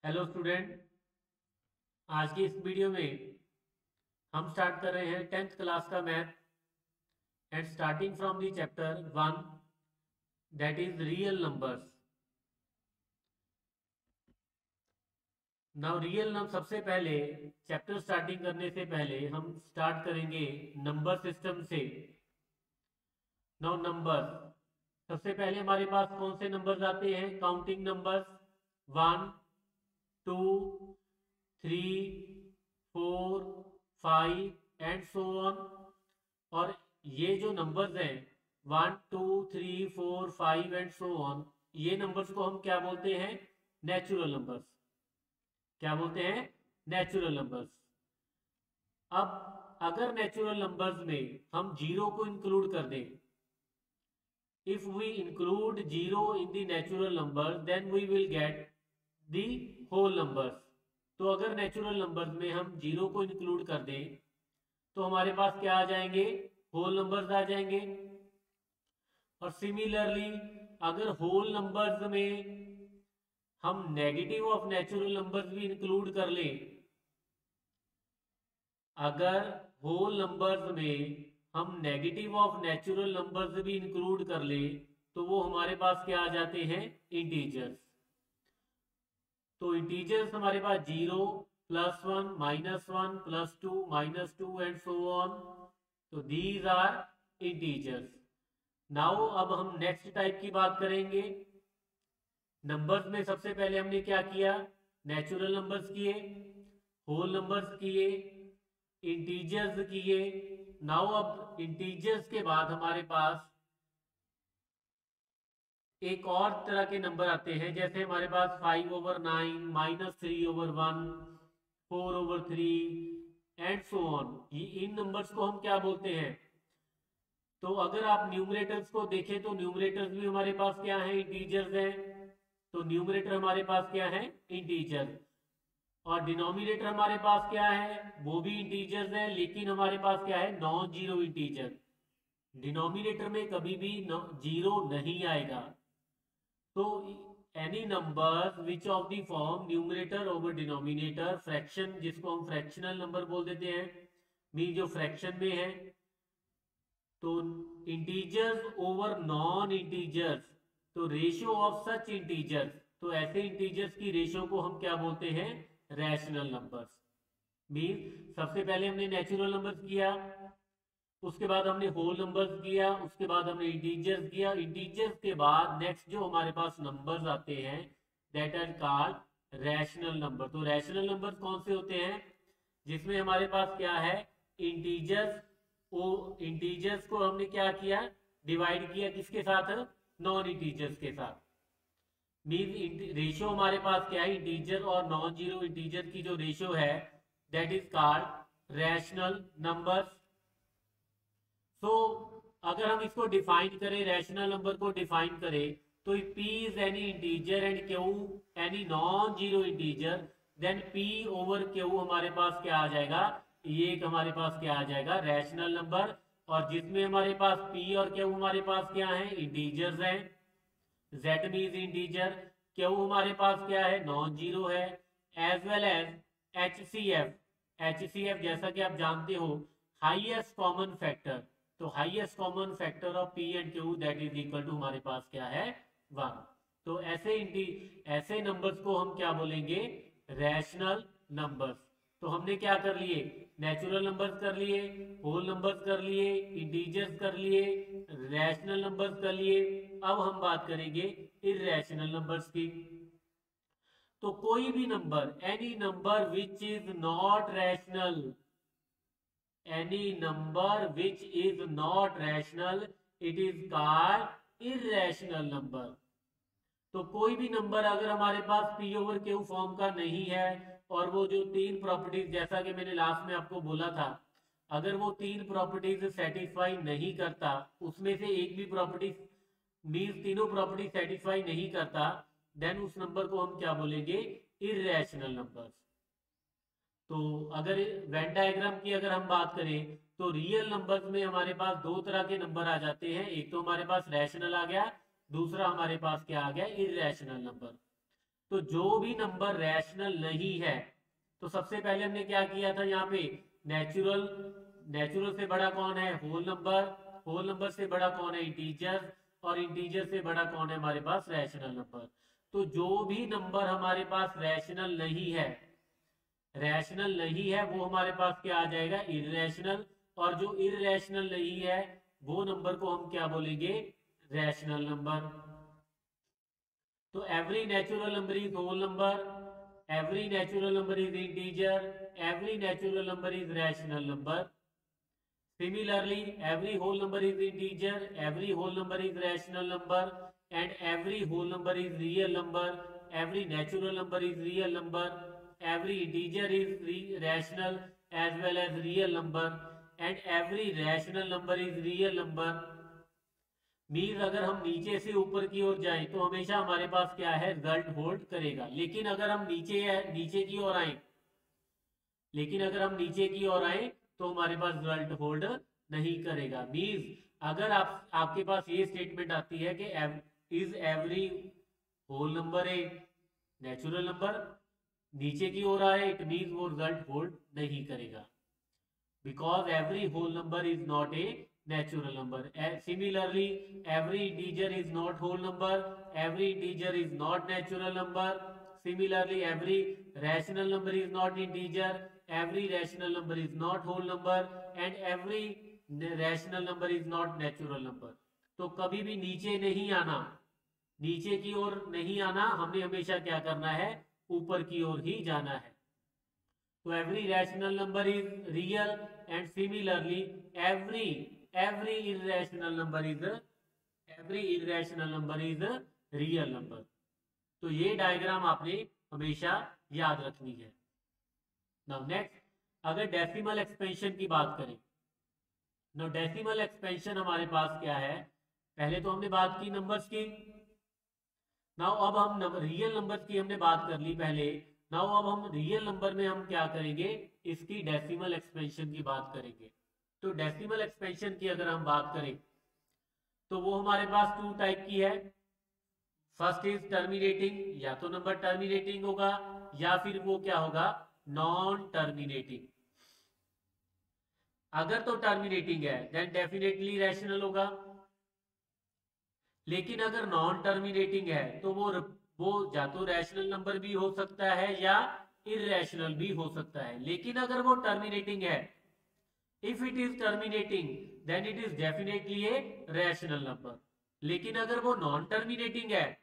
Hello student. आज की इस वीडियो में हम स्टार्ट कर रहे हैं 10th क्लास का math and starting from the chapter 1 that is real numbers. Now real number सबसे पहले चैप्टर स्टार्टिंग करने से पहले हम स्टार्ट करेंगे नंबर सिस्टम से। नाउ नंबर्स सबसे पहले हमारे पास कौन से नंबर्स आते हैं? Counting numbers 1 2 3 4 5 and so on. और ये जो नंबर्स हैं 1 2 3 4 5 एंड सो ऑन, ये नंबर्स को हम क्या बोलते हैं? Natural numbers. क्या बोलते हैं? Natural numbers. अब अगर नेचुरल नंबर्स में हम जीरो को इंक्लूड कर दें, if we include zero in the natural number then we will get the whole numbers. तो अगर नेचुरल नंबर्स में हम जीरो को इंक्लूड कर दें तो हमारे पास क्या आ जाएंगे? होल नंबर्स आ जाएंगे। और सिमिलरली अगर होल नंबर्स में हम नेगेटिव ऑफ नेचुरल नंबर्स भी इंक्लूड कर लें, अगर होल नंबर्स में हम नेगेटिव ऑफ नेचुरल नंबर्स भी इंक्लूड कर लें तो वो हमारे पास क्या आ जाते हैं? इंटीजर्स। तो इंटीजर्स हमारे पास 0 +1 -1 +2 -2 एंड सो ऑन। तो दीज आर इंटीजर्स। नाउ अब हम नेक्स्ट टाइप की बात करेंगे। नंबर्स में सबसे पहले हमने क्या किया? नेचुरल नंबर्स किए, होल नंबर्स किए, इंटीजर्स किए। नाउ अब इंटीजर्स के बाद हमारे पास एक और तरह के नंबर आते हैं, जैसे हमारे पास 5/9 -3/1 4/3 एंड सो ऑन। ये इन नंबर्स को हम क्या बोलते हैं? तो अगर आप न्यूमरेटर्स को देखें तो न्यूमरेटर्स भी हमारे पास क्या है? इंटीजर्स हैं। तो न्यूमरेटर हमारे पास क्या है? इंटीजर। और डिनोमिनेटर हमारे पास क्या है? वो भी इंटीजर्स है, लेकिन हमारे पास क्या है? Non zero integer. डिनोमिनेटर में कभी भी जीरो नहीं आएगा। तो any number which of the form numerator over denominator fraction, जिसको हम फ्रैक्शनल नंबर बोल देते हैं, मीन जो फ्रैक्शन में है। तो इंटीजर्स ओवर नॉन इंटीजर्स, तो रेशियो ऑफ सच इंटीजर्स, तो ऐसे इंटीजर्स की रेशियो को हम क्या बोलते हैं? Rational numbers. मीन सबसे पहले हमने नेचुरल नंबर्स किया, उसके बाद हमने होल नंबर्स किया, उसके बाद हमने इंटीजर्स किया। इंटीजर्स के बाद नेक्स्ट जो हमारे पास नंबर्स आते हैं that are called rational number. तो रैशनल नंबर्स कौन से होते हैं? जिसमें हमारे पास क्या है? इंटीजर्स। वो इंटीजर्स को हमने क्या किया? डिवाइड किया किसके साथ? नॉन इंटीजर्स के साथ। मीन रेशियो हमारे पास क्या है? इंटीजर और नॉन जीरो इंटीजर की जो रेशियो है that is called rational numbers. So अगर हम इसको डिफाइन करें, रैशनल नंबर को डिफाइन करें, तो P is any integer and Q any non zero integer, then P over Q हमारे पास क्या आ जाएगा? ये एक हमारे पास क्या आ जाएगा? Rational number. और जिसमें हमारे पास P और Q हमारे पास क्या है? इंटीजर्स हैं। Z मीन्स इंटीजर, Q हमारे पास क्या है? नॉन जीरो है। As well as HCF। HCF जैसा कि आप जानते हो, हाईएस्ट कॉमन फैक्टर। तो highest common factor of P and Q that is equal to हमारे पास क्या है? 1। तो ऐसे नंबर्स को हम क्या बोलेंगे? Rational numbers. तो हमने क्या कर लिए? नेचुरल नंबर्स कर लिए, होल नंबर्स कर लिए, इंटीजर्स कर लिए, रैशनल नंबर्स कर लिए। अब हम बात करेंगे इर्रेशनल नंबर्स की। तो कोई भी number, any number which is not rational, any number which is not rational, it is called irrational number। तो कोई भी नंबर अगर हमारे पास P ओवर Q फॉर्म का नहीं है, और वो जो तीन प्रॉपर्टीज, जैसा कि मैंने लास्ट में आपको बोला था, अगर वो तीन प्रॉपर्टीज सेटिस्फाई नहीं करता, उसमें से एक भी प्रॉपर्टी मीन्स तीनों प्रॉपर्टी सेटिस्फाई नहीं करता, देन उस नंबर को हम क्या बोलेंगे? Irrational number. तो अगर वेन डायग्राम की अगर हम बात करें तो रियल नंबर्स में हमारे पास दो तरह के नंबर आ जाते हैं। एक तो हमारे पास रैशनल आ गया, दूसरा हमारे पास क्या आ गया? Irrational number. तो जो भी नंबर रैशनल नहीं है, तो सबसे पहले हमने क्या किया था यहाँ पे, नेचुरल, नेचुरल से बड़ा कौन है, होल नंबर, होल नंबर से बड़ा कौन है, इंटीजर, और इंटीजर से बड़ा कौन है हमारे पास, रैशनल नंबर। तो जो भी नंबर हमारे पास रैशनल नहीं है, रैशनल नहीं है, वो हमारे पास क्या आ जाएगा, इररेशनल। और जो इररेशनल नहीं है वो नंबर को हम क्या बोलेंगे, रैशनल नंबर। तो every natural number is whole number, every natural number is integer, every natural number is rational number. Similarly, every whole number is integer, every whole number is rational number, and every whole number is real number. Every natural number is real number. Every integer is rational as well as real number, and every rational number is real number. Means अगर हम नीचे से ऊपर की ओर जाएं तो हमेशा हमारे पास क्या है, रिजल्ट होल्ड करेगा। लेकिन अगर हम नीचे की ओर आए, लेकिन अगर हम नीचे की ओर आए तो हमारे पास रिजल्ट होल्ड नहीं करेगा। मीन्स अगर आपके पास ये स्टेटमेंट आती है कि is every whole number a natural number, नीचे की ओर आए, इट मीन्स वो रिजल्ट होल्ड नहीं करेगा, because every whole number is not a natural number. Similarly, every integer is not whole number, every integer is not natural number. Similarly, every rational number is not integer, every rational number is not whole number, and every rational number is not natural number. तो कभी भी नीचे नहीं आना, नीचे की ओर नहीं आना, हमें हमेशा क्या करना है, ऊपर की ओर ही जाना है। तो every rational number is real, and similarly every irrational number is real number। तो ये डायग्राम आपने हमेशा याद रखनी है। नाउ नेक्स्ट, अगर डेसिमल एक्सपेंशन की बात करें, नाउ डेसिमल एक्सपेंशन हमारे पास क्या है, पहले तो हमने बात की नंबर्स की, नाउ अब हम रियल नंबर्स की हमने बात कर ली पहले। नाउ अब हम रियल नंबर में हम क्या करेंगे, इसकी डेसिमल एक्सपेंशन की बात करेंगे। तो डेसिमल एक्सपेंशन की अगर हम बात करें तो वो हमारे पास 2 टाइप की है। फर्स्ट इज टर्मिनेटिंग, या तो नंबर टर्मिनेटिंग होगा या फिर वो क्या होगा, नॉन टर्मिनेटिंग। अगर तो टर्मिनेटिंग है देन डेफिनेटली रैशनल होगा, लेकिन अगर नॉन टर्मिनेटिंग है तो वो या तो रैशनल नंबर भी हो सकता है या इररेशनल भी हो सकता है। लेकिन अगर वो टर्मिनेटिंग है, if it is terminating then it is definitely a rational number। लेकिन अगर वो नॉन टर्मिनेटिंग है,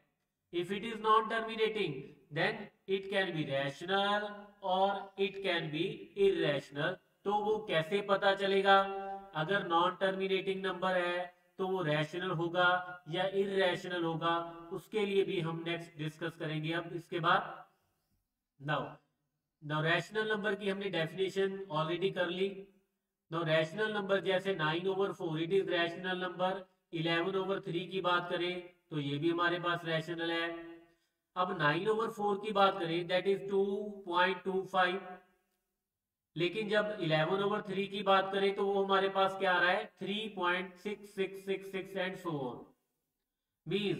if it is non terminating then it can be rational or it can be irrational। तो वो कैसे पता चलेगा, अगर नॉन टर्मिनेटिंग नंबर है तो वो रैशनल होगा या इररेशनल होगा, उसके लिए भी हम नेक्स्ट डिस्कस करेंगे अब इसके बाद। नाउ रैशनल नंबर की हमने डेफिनेशन ऑलरेडी कर ली। नाउ रैशनल नंबर जैसे 9/4 इट इज रैशनल नंबर। 11/3 की बात करें तो ये भी हमारे पास रैशनल है। अब 9/4 की बात करें दैट इज 2.25, लेकिन जब 11/3 की बात करें तो वो हमारे पास क्या आ रहा है, 3.6666 एंड सो ऑन। मींस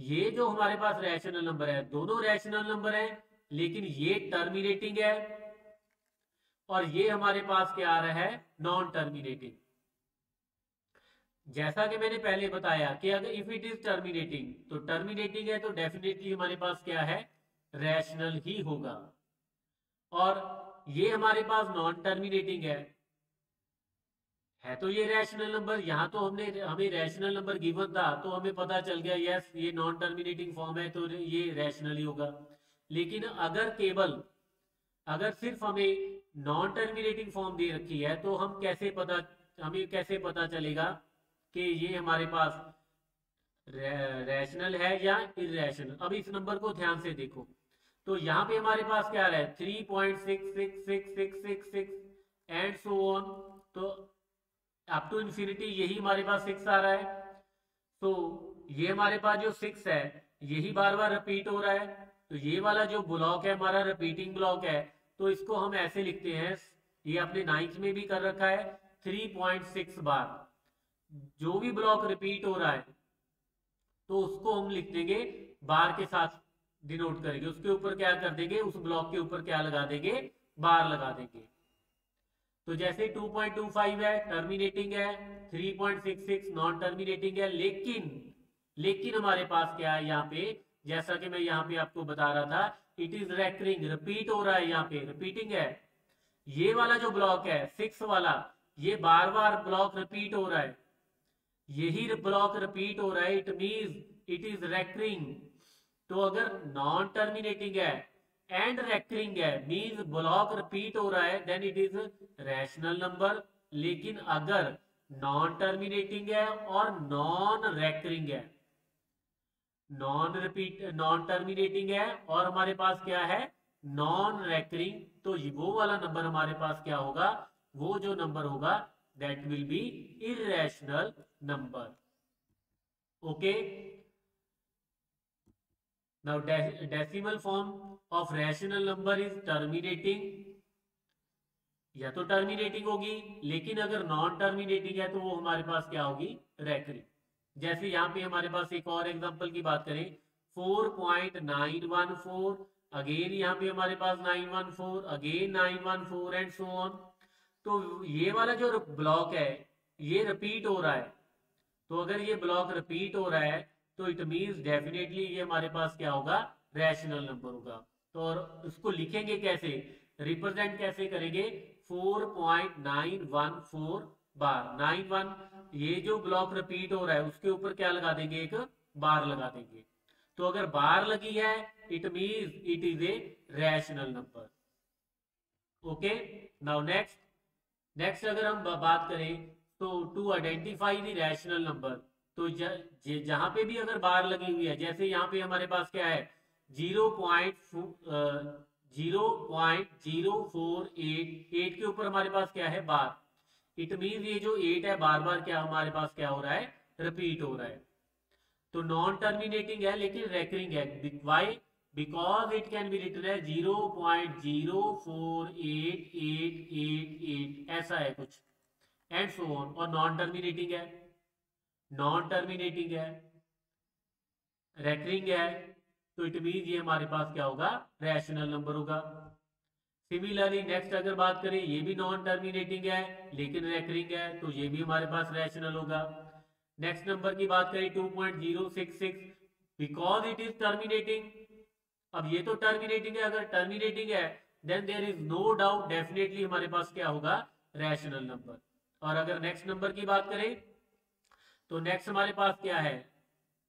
ये जो हमारे पास रैशनल नंबर है, दोनों रैशनल नंबर है, लेकिन ये टर्मिनेटिंग है और ये हमारे पास क्या आ रहा है, नॉन टर्मिनेटिंग। जैसा कि मैंने पहले बताया कि अगर इफ इट इज टर्मिनेटिंग, तो टर्मिनेटिंग है तो डेफिनेटली हमारे पास क्या है, रैशनल ही होगा। और ये हमारे पास नॉन टर्मिनेटिंग है तो ये रैशनल नंबर, यहाँ तो हमें रैशनल नंबर गिवन था तो हमें पता चल गया यस ये नॉन टर्मिनेटिंग फॉर्म है तो ये रैशनल ही होगा। लेकिन अगर सिर्फ हमें नॉन टर्मिनेटिंग फॉर्म दे रखी है तो हमें कैसे पता चलेगा कि ये हमारे पास रैशनल है या इररेशनल। अब इस नंबर को ध्यान से देखो, तो यहाँ पे हमारे पास क्या आ रहा है, 3.666666 एंड सो ऑन, तो अप टू इंफिनिटी यही हमारे पास 6 आ रहा है। तो ये हमारे पास जो 6 है यही बार बार रिपीट हो रहा है, तो ये वाला जो ब्लॉक है हमारा रिपीटिंग ब्लॉक है, तो इसको हम ऐसे लिखते हैं, ये अपने 9th में भी कर रखा है 3.6 बार। जो भी ब्लॉक रिपीट हो रहा है तो उसको हम लिख देंगे बार के साथ डिनोट करेंगे, उसके ऊपर क्या कर देंगे, उस ब्लॉक के ऊपर क्या लगा देंगे, बार लगा देंगे। तो जैसे 2.25 है टर्मिनेटिंग है, 3.66 नॉन टर्मिनेटिंग है, लेकिन हमारे पास क्या है यहाँ पे, जैसा कि मैं यहाँ पे आपको बता रहा था, इट इज रेकरिंग, रिपीट हो रहा है, यहाँ पे रिपीटिंग है। ये वाला जो ब्लॉक है 6 वाला, ये बार बार ब्लॉक रिपीट हो रहा है, यही ब्लॉक रिपीट हो रहा है, it means it is recurring. तो अगर नॉन टर्मिनेटिंग है एंड रेकरिंग है, मींस ब्लॉक रिपीट हो रहा है, then it is rational number. लेकिन अगर नॉन टर्मिनेटिंग है और नॉन रेकरिंग है, नॉन टर्मिनेटिंग है और हमारे पास क्या है, नॉन रेकरिंग, तो वो वाला नंबर हमारे पास क्या होगा, वो जो नंबर होगा that will be irrational number. Okay, now decimal form of rational number is terminating, या तो टर्मिनेटिंग होगी, लेकिन अगर नॉन टर्मिनेटिंग है तो वो हमारे पास क्या होगी, रेकरिंग। जैसे यहाँ पे हमारे पास एक और एग्जांपल की बात करें, 4.914, अगेन यहाँ पे हमारे पास 914, अगेन 914 एंड सो ऑन। तो ये वाला जो ब्लॉक है ये रिपीट हो रहा है, तो अगर ये ब्लॉक रिपीट हो रहा है तो इट मींस डेफिनेटली ये हमारे पास क्या होगा, रैशनल नंबर होगा। तो और उसको लिखेंगे कैसे, रिप्रेजेंट कैसे करेंगे, 4.914 बार 91, ये जो ब्लॉक रिपीट हो रहा है उसके ऊपर क्या लगा देंगे, एक बार लगा देंगे। तो अगर बार लगी है it means it is a rational number. Okay, now next अगर हम बात करें, तो to identify the rational number, तो जहां पे भी अगर बार लगी हुई है, जैसे यहाँ पे हमारे पास क्या है, 0.0488 के ऊपर हमारे पास क्या है, बार। इट मीन ये जो 8 है बार बार क्या हमारे पास क्या हो रहा है, रिपीट हो रहा है। तो नॉन टर्मिनेटिंग है लेकिन रेकरिंग है, why, because it can be written है 0.048888, ऐसा है कुछ, एंड सो ऑन। और नॉन टर्मिनेटिंग है, रेकरिंग है, तो इट मीन ये हमारे पास क्या होगा, रैशनल नंबर होगा। सिमिलरली नेक्स्ट अगर बात करें, ये भी नॉन टर्मिनेटिंग है लेकिन रेकरिंग है, तो ये भी हमारे पास रैशनल होगा। नेक्स्ट नंबर की बात करें 2.066, बिकॉज इट इज टर्मिनेटिंग। अब ये तो टर्मिनेटिंग है, अगर टर्मिनेटिंग है then there is no doubt definitely हमारे पास क्या होगा, रैशनल नंबर। और अगर नेक्स्ट नंबर की बात करें, तो नेक्स्ट हमारे पास क्या है,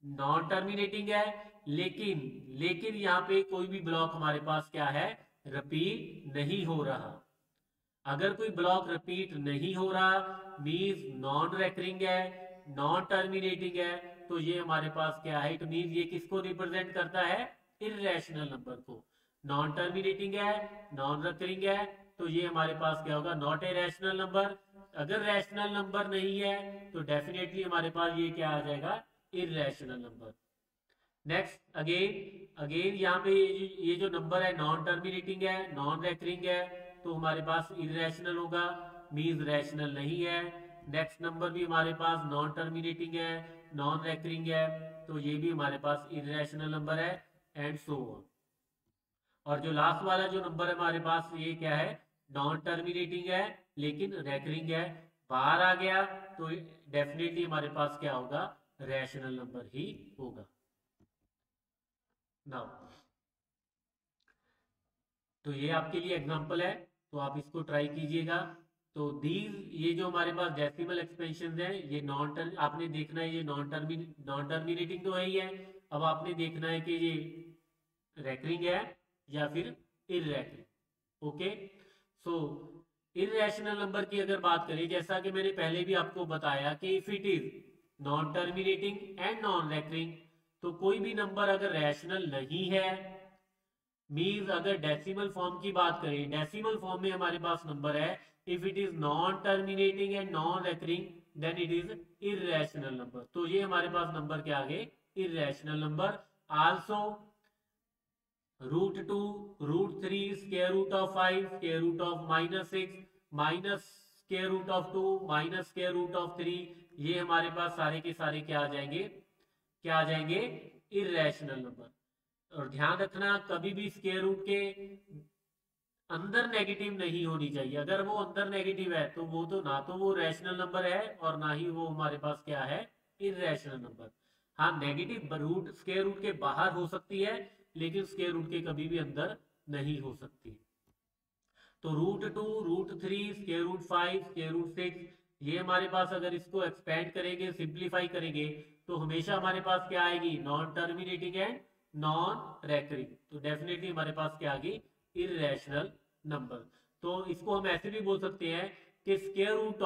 नॉन टर्मिनेटिंग है, लेकिन यहाँ पे कोई भी ब्लॉक हमारे पास क्या है, रिपीट नहीं हो रहा। अगर कोई ब्लॉक रिपीट नहीं हो रहा मींस नॉन रेकरिंग है, नॉन टर्मिनेटिंग है, तो ये हमारे पास क्या है, इट मींस ये किसको रिप्रेजेंट करता है, इरेशनल नंबर को। नॉन टर्मिनेटिंग है, नॉन रेकरिंग है, तो ये हमारे पास क्या होगा, नॉट ए रैशनल नंबर। अगर रैशनल नंबर नहीं है तो डेफिनेटली हमारे पास ये क्या आ जाएगा, इरेशनल नंबर। नेक्स्ट अगेन यहाँ पे ये जो नंबर है नॉन टर्मिनेटिंग है, नॉन रेकरिंग है, तो हमारे पास इरेशनल होगा, मींस रैशनल नहीं है। नेक्स्ट नंबर भी हमारे पास नॉन टर्मिनेटिंग है, नॉन रेकरिंग है, तो ये भी हमारे पास इरेशनल नंबर है, एंड सो ऑन। और जो लास्ट वाला जो नंबर है हमारे पास ये क्या है, नॉन टर्मिनेटिंग है लेकिन रेकरिंग है, बाहर आ गया तो डेफिनेटली हमारे पास क्या होगा, रैशनल नंबर ही होगा। नाउ तो ये आपके लिए एग्जांपल है, तो आप इसको ट्राई कीजिएगा। तो दीज, ये जो हमारे पास डेसिमल एक्सपेंशन है, ये नॉन टर्म आपने देखना है, ये नॉन टर्मिनेटिंग तो है ही है। अब आपने देखना है कि ये रेकरिंग है या फिर इररेकरिंग। ओके, सो इरेशनल नंबर की अगर बात करें, जैसा कि मैंने पहले भी आपको बताया कि if it is non terminating and non recurring, तो कोई भी नंबर अगर रैशनल नहीं है, मीन्स अगर डेसिमल फॉर्म की बात करें, डेसिमल फॉर्म में हमारे पास नंबर है, if it is non terminating and non recurring then it is irrational number. तो ये हमारे पास नंबर के आगे irrational number. Also √2, √3, square root of 5, square root of -6, minus square root of 2, minus square root of 3, ये हमारे पास सारे के सारे क्या आ जाएंगे, इरेशनल नंबर। और ध्यान रखना कभी भी स्क्वायर रूट के अंदर नेगेटिव नहीं होनी चाहिए। अगर वो अंदर नेगेटिव है तो वो तो ना तो वो रैशनल नंबर है और ना ही वो हमारे पास क्या है, इररेशनल नंबर। हाँ, नेगेटिव रूट स्क्वायर रूट के बाहर हो सकती है, लेकिन स्क्वायर रूट के कभी भी अंदर नहीं हो सकती। तो √2, √3, स्क्वायर रूट 5, स्क्वायर रूट 6, ये हमारे पास अगर इसको एक्सपेंड करेंगे, सिंप्लीफाई करेंगे, तो हमेशा हमारे पास क्या आएगी, non terminating and non recurring. तो डेफिनेटली हमारे पास क्या आ गई, इररेशनल नंबर। तो इसको हम ऐसे भी बोल सकते हैं कि square root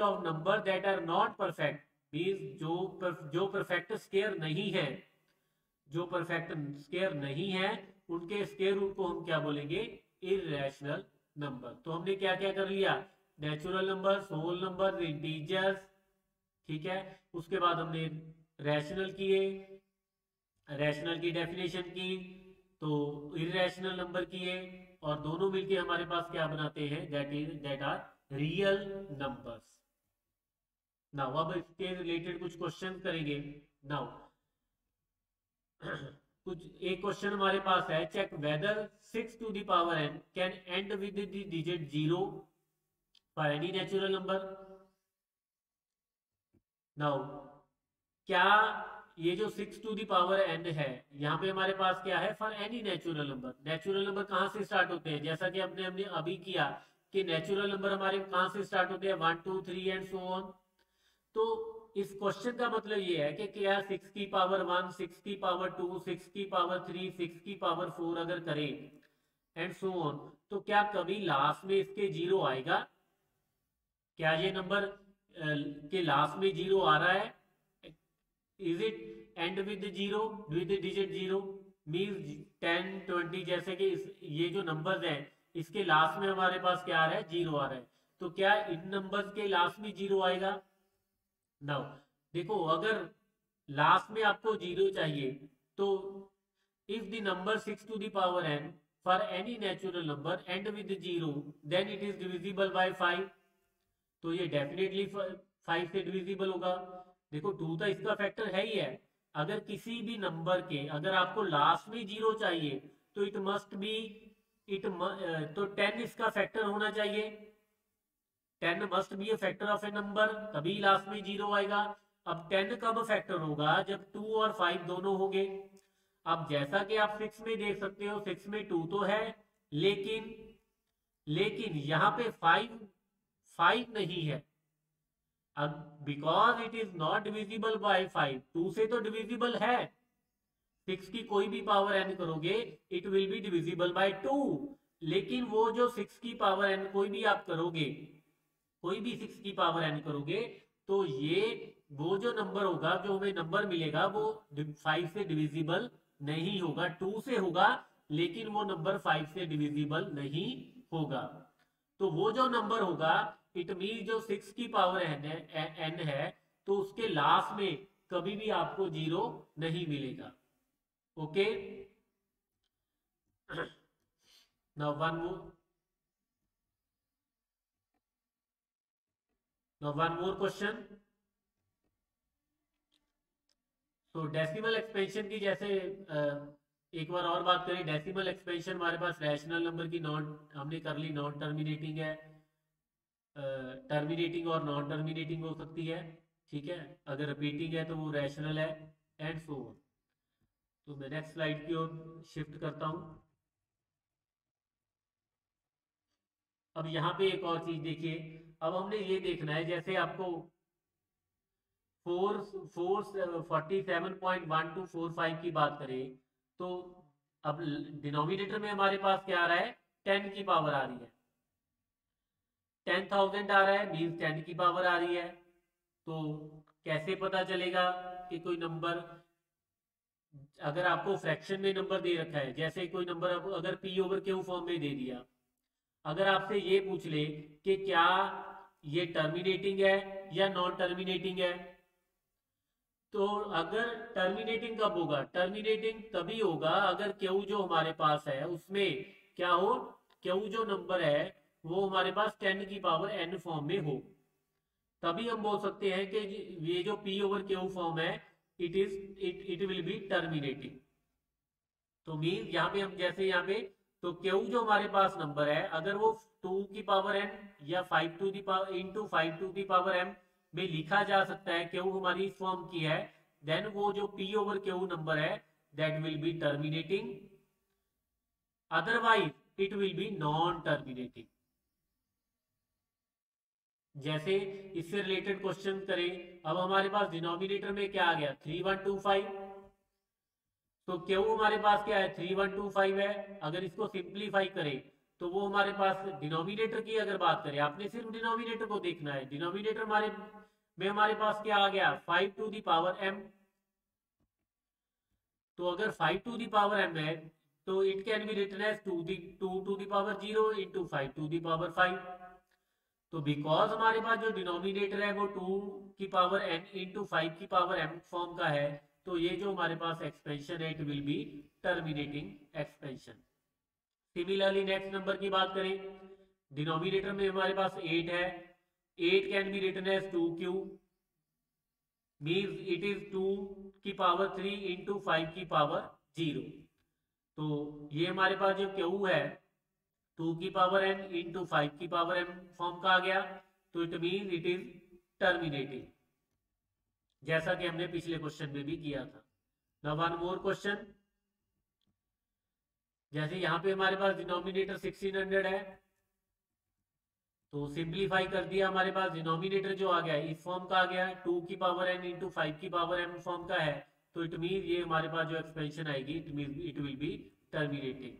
of number that are not perfect, means जो परफेक्ट स्क्वायर नहीं है, जो परफेक्ट स्क्वायर नहीं है, उनके स्क्वायर रूट को हम क्या बोलेंगे, इररेशनल नंबर। तो हमने क्या क्या कर लिया, natural number, whole number, integers, ठीक है। उसके बाद हमने रैशनल किए, रैशनल की डेफिनेशन की, तो इररेशनल नंबर किए, और दोनों मिलके हमारे पास क्या बनाते हैं, that are real numbers. Now अब इसके रिलेटेड कुछ क्वेश्चन करेंगे। नाउ कुछ एक क्वेश्चन हमारे पास है, check whether 6 to the power n can end with the digit 0 for any natural number. Now क्या ये जो 6 टू द पावर n है, यहाँ पे हमारे पास क्या है, for any natural number. Natural number कहाँ से स्टार्ट होते हैं, जैसा कि हमने अभी किया कि नेचुरल नंबर हमारे कहाँ से स्टार्ट होते हैं, 1 2 3 एंड सो ऑन। तो इस क्वेश्चन का मतलब ये है कि क्या 6 की पावर 1, 6 की पावर 2, 6 की पावर 3, 6 की पावर 4 अगर करें एंड सो ऑन, तो क्या कभी लास्ट में इसके जीरो आएगा? क्या ये नंबर के लास्ट में जीरो आ रहा है? Is it and with zero, with digit zero, means 10 20, जैसे कि ये जो नंबर्स हैं इसके लास्ट में हमारे पास क्या आ रहा है, जीरो आ रहा है। तो क्या इन नंबर्स के लास्ट में जीरो आएगा? नाउ देखो, अगर लास्ट में आपको जीरो चाहिए, तो if the number 6 to the power n for any natural number end with zero, then it is divisible by 5। तो ये डेफिनेटली 5 से डिविजिबल होगा। देखो 2 तो इसका फैक्टर है ही है। अगर किसी भी नंबर के, अगर आपको लास्ट में जीरो चाहिए, तो इट मस्ट बी तो 10 इसका फैक्टर होना चाहिए। 10 must be A factor of A number, तभी लास्ट में जीरो आएगा। अब 10 कब फैक्टर होगा, जब 2 और 5 दोनों होंगे। अब जैसा कि आप 6 में देख सकते हो, 6 में 2 तो है, लेकिन लेकिन यहाँ पे 5 नहीं है। अब because it is not divisible by 5, 2 से तो डिविजिबल है। 6 की कोई भी पावर n करोगे, it will be divisible by 2। लेकिन वो जो 6 की पावर n कोई भी आप करोगे, कोई भी 6 की पावर n करोगे, तो ये वो जो नंबर होगा, जो हमें नंबर मिलेगा, वो 5 से डिविजिबल नहीं होगा, 2 से होगा, लेकिन वो नंबर 5 से डिविजिबल नहीं होगा। तो वो जो नंबर होगा, इट मीन जो 6 की पावर n है, तो उसके लास्ट में कभी भी आपको जीरो नहीं मिलेगा। Okay, now one more question. तो डेसिमल एक्सपेंशन की, जैसे एक बार और बात करें, डेसिमल एक्सपेंशन हमारे पास रैशनल नंबर की नॉन हमने कर ली, नॉन टर्मिनेटिंग है, टर्मिनेटिंग और नॉन टर्मिनेटिंग हो सकती है, ठीक है। अगर रिपीटिंग है तो वो रैशनल है, एंड सो ऑन। तो मैं नेक्स्ट स्लाइड की ओर शिफ्ट करता हूं। अब यहाँ पे एक और चीज देखिए, अब हमने ये देखना है, जैसे आपको 47.1245 की बात करें, तो अब डिनोमिनेटर में हमारे पास क्या आ रहा है, 10 की पावर आ रही है, 10,000 आ रहा है, मीन्स 10 की पावर आ रही है। तो कैसे पता चलेगा कि कोई नंबर, अगर आपको फ्रैक्शन में नंबर दे रखा है, जैसे कोई नंबर अगर p/q फॉर्म में दे दिया, अगर आपसे ये पूछ ले कि क्या ये टर्मिनेटिंग है या नॉन टर्मिनेटिंग है, तो अगर टर्मिनेटिंग कब होगा, टर्मिनेटिंग तभी होगा अगर क्यू जो हमारे पास है उसमें क्या हो, क्यू जो नंबर है वो हमारे पास 10 की पावर n फॉर्म में हो। तभी हम बोल सकते हैं कि ये जो p/q फॉर्म है, इट विल बी टर्मिनेटिंग। तो मीन यहाँ पे हम जैसे यहाँ पे तो क्यू जो हमारे पास नंबर है अगर वो 2 की पावर n या 5 to the power into 5 to the power m में लिखा जा सकता है, क्यू हमारी इस फॉर्म की है, देन वो जो p ओवर क्यू नंबर है that will be terminating, otherwise it will be non terminating. जैसे इससे रिलेटेड क्वेश्चन करें, अब हमारे पास डिनोमिनेटर में क्या आ गया 3125, तो क्यू हमारे पास क्या है 3125 है। अगर इसको सिंप्लीफाई करें तो वो हमारे पास डिनोमिनेटर की अगर बात करें, आपने सिर्फ डिनोमिनेटर को देखना है, डिनोमिनेटर हमारे पास क्या आ गया 5 टू दी पावर m। तो अगर 5 टू दी पावर m है तो it can be written as 2 to the power 0 into 5 to the power 5। तो बिकॉज हमारे पास जो डिनोमिनेटर है वो 2 की पावर n इंटू 5 की पावर m फॉर्म का है, तो ये जो हमारे पास एक्सपेंशन है it will be terminating expansion. Similarly next number की बात करें, डिनोमिनेटर में हमारे पास 8 है, 8 can be written as 2q, means it is 2 की पावर 3 इंटू 5 की पावर 0। तो ये हमारे पास जो क्यू है 2 की पावर n इंटू 5 की पावर m फॉर्म का आ गया, तो it mean it is terminating, जैसा कि हमने पिछले क्वेश्चन में भी किया था। नाउ वन मोर क्वेश्चन, जैसे यहाँ पे हमारे पास डिनोमिनेटर 1600 है, तो सिंप्लीफाई कर दिया, हमारे पास डिनोमिनेटर जो आ गया इस फॉर्म का आ गया 2 की पावर n इंटू 5 की पावर m फॉर्म का है, तो इट मीन ये हमारे पास जो एक्सपेंशन आएगी it mean it will be terminating.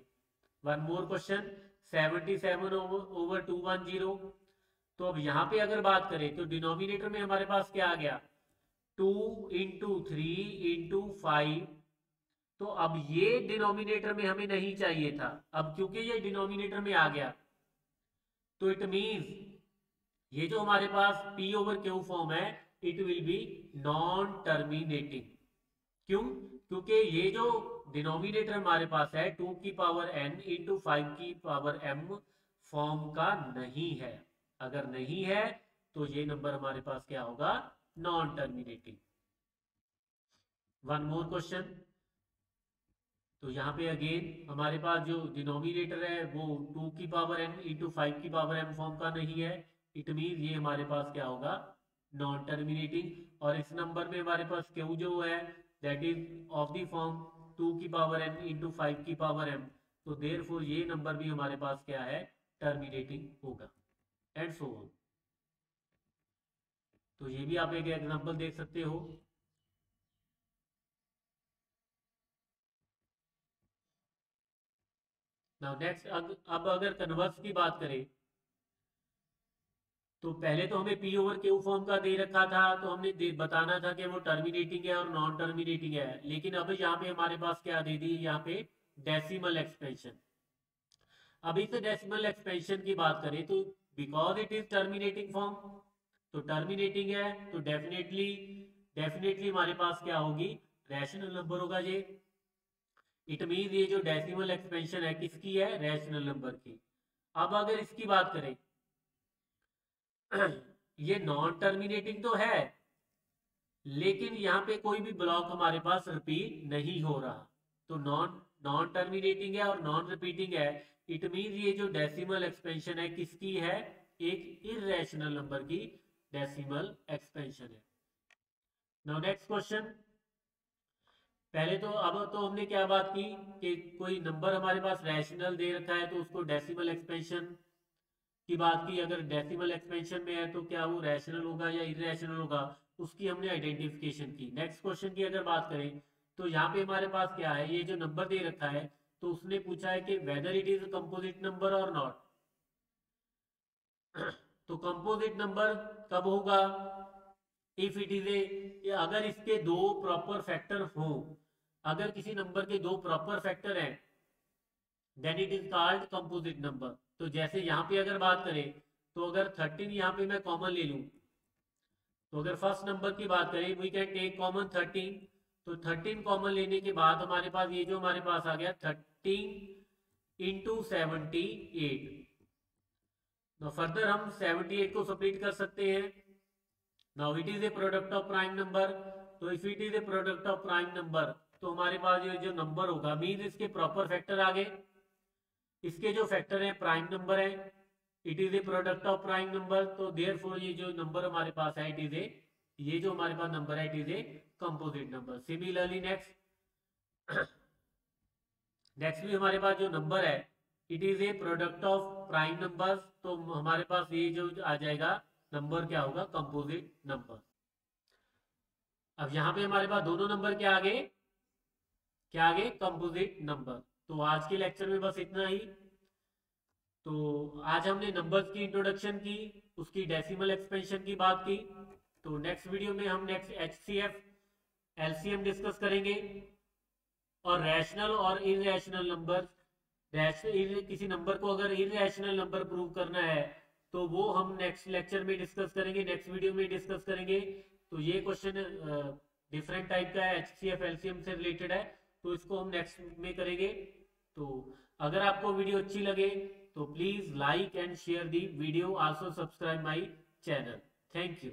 One more question 77 over 210, तो अब यहाँ पे अगर बात करें तो डिनोमिनेटर में हमारे पास क्या आ गया 2 इंटू 3 इंटू 5, तो अब ये डिनोमिनेटर में हमें नहीं चाहिए था, अब क्योंकि ये डिनोमिनेटर में आ गया तो इट मींस ये जो हमारे पास p ओवर क्यू फॉर्म है it will be non terminating. क्यों? क्योंकि ये जो डिनोमिनेटर हमारे पास है 2 की पावर n इंटू 5 की पावर m फॉर्म का नहीं है, अगर नहीं है तो ये नंबर हमारे पास क्या होगा non terminating. One more question, तो यहाँ पे अगेन हमारे पास जो डिनोमिनेटर है वो 2 की पावर n इंटू 5 की पावर m फॉर्म का नहीं है, इट मीन ये हमारे पास क्या होगा नॉन टर्मिनेटिंग। और इस नंबर में हमारे पास क्यू जो है that is of the form 2 की पावर n इंटू 5 की पावर m, तो देयरफॉर ये नंबर भी हमारे पास क्या है टर्मिनेटिंग होगा, एंड सो ऑन। तो ये भी आप एक एग्जांपल देख सकते हो। नाउ नेक्स्ट, अब अगर कन्वर्स की बात करें तो पहले तो हमें p ओवर क्यू फॉर्म का दे रखा था, तो हमने बताना था कि वो टर्मिनेटिंग है और नॉन टर्मिनेटिंग है, लेकिन अब यहाँ पे हमारे पास क्या दे दी यहाँ पे डेसिमल एक्सपेंशन। अब इस डेसिमल एक्सपेंशन की बात करें तो because it is terminating form, तो टर्मिनेटिंग है तो डेफिनेटली हमारे पास क्या होगी रैशनल नंबर होगा ये। इट मीन ये जो डेसिमल एक्सपेंशन है किसकी है रैशनल नंबर की। अब अगर इसकी बात करें ये नॉन टर्मिनेटिंग तो है, लेकिन यहाँ पे कोई भी ब्लॉक हमारे पास रिपीट नहीं हो रहा, तो नॉन टर्मिनेटिंग है और नॉन रिपीटिंग है, इट मीन ये जो डेसिमल एक्सपेंशन है किसकी है एक इररेशनल नंबर की डेसिमल एक्सपेंशन है। नाउ नेक्स्ट क्वेश्चन, पहले तो अब तो हमने क्या बात की कि कोई नंबर हमारे पास रैशनल दे रखा है तो उसको डेसिमल एक्सपेंशन की बात की, अगर डेसिमल एक्सपेंशन में है तो क्या वो रैशनल होगा या इररेशनल होगा, उसकी हमने आइडेंटिफिकेशन की। नेक्स्ट क्वेश्चन की अगर बात करें तो यहाँ पे हमारे पास क्या है ये जो नंबर दे रखा है तो उसने पूछा है कि whether it is composite number और नॉट। तो कंपोजिट नंबर कब होगा इफ इट इज ए, अगर इसके दो प्रॉपर फैक्टर हो, अगर किसी नंबर के दो प्रॉपर फैक्टर हैं then it is called composite number. तो जैसे यहाँ पे अगर बात करें तो अगर 13 यहाँ पे मैं कॉमन ले लूं, तो अगर फर्स्ट नंबर की बात करें वी कैन टेक कॉमन 13, तो 13 कॉमन लेने के बाद हमारे पास ये जो हमारे पास आ गया 13 इंटू 78। तो फर्दर हम 78 को सब्ट्रैक्ट कर सकते हैं। Now it is a product of prime number, तो if it is a product of prime number तो हमारे पास ये जो नंबर होगा मीन इसके प्रॉपर फैक्टर आ गए। इसके जो फैक्टर है प्राइम नंबर है, it is a product of prime number, तो देयरफॉर ये जो नंबर हमारे पास है इट इज ए, ये जो हमारे पास नंबर है it is a composite number. Similarly next भी हमारे पास जो नंबर है it is a product of prime numbers, तो हमारे पास ये जो आ जाएगा नंबर क्या होगा, कंपोजिट नंबर। अब यहाँ पे हमारे पास दोनों नंबर क्या आ गए, क्या आ गए, कंपोजिट नंबर। तो आज के लेक्चर में बस इतना ही। तो आज हमने नंबर्स की इंट्रोडक्शन की, उसकी डेसिमल एक्सपेंशन की बात की। तो नेक्स्ट वीडियो में हम नेक्स्ट एचसीएफ एलसीएम डिस्कस करेंगे और रैशनल और इनरैशनल नंबर। किसी नंबर को अगर इनरैशनल नंबर प्रूव करना है तो वो हम नेक्स्ट लेक्चर में डिस्कस करेंगे, नेक्स्ट वीडियो में डिस्कस करेंगे। तो ये क्वेश्चन डिफरेंट टाइप का है, एचसीएफ एलसीएम से रिलेटेड है, तो इसको हम नेक्स्ट में करेंगे। तो अगर आपको वीडियो अच्छी लगे तो please like and share the video, also subscribe my channel. Thank you.